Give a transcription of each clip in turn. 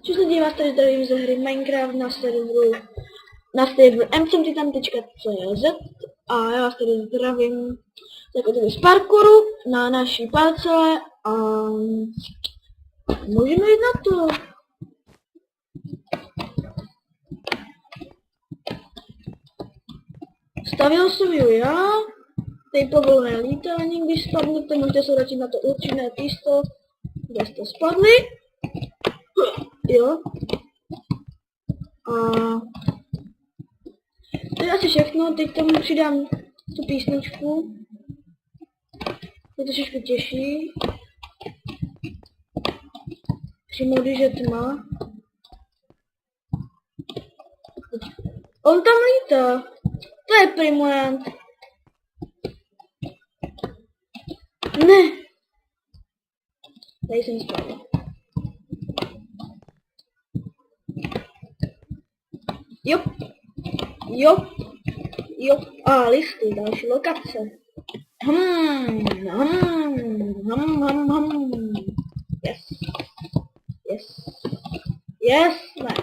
Co se dívá, tady zdravím ze hry Minecraft na serveru mcmtitan.cz a já vás tady zdravím jako tady z parkouru na naší parcele a můžeme jít na to. Stavil jsem ju já, tady povolené lítání, když spadnete, můžete se vrátit na to určené místo, kde jste spadli. Jo. A to je asi všechno, teď tomu přidám tu písničku. Je to trošku těžší. Přímo když je tma. On tam lítá. To je primulent. Ne. Tady jsem spadl. Jo. A listy, další lokace. Yes, ne.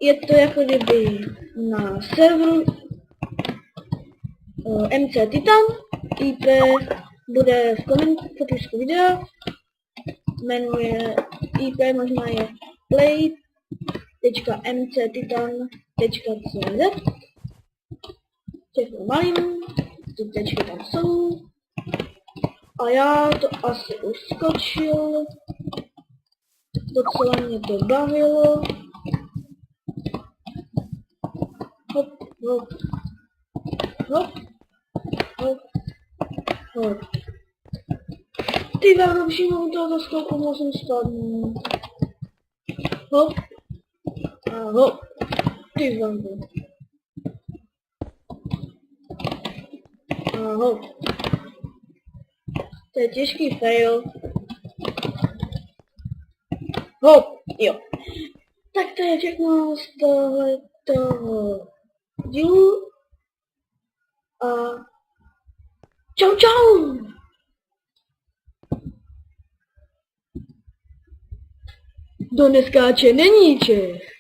Je to jako kdyby na serveru MC Titan, IP bude v popisku videa, jmenuje IP možná je play.mctitan.cz. Všechno malým, ty tečky tam jsou. A já to asi uskočil. Docela mě to bavilo. Hop. Ty vám všimnou tohoto skoku musím spadnout. Hop. A hop. Ty vám to. A hop. To je těžký fail. Hop. Jo. Tak to je všechno z tohoto dílu. A čau. Kdo neskáče, není Čech.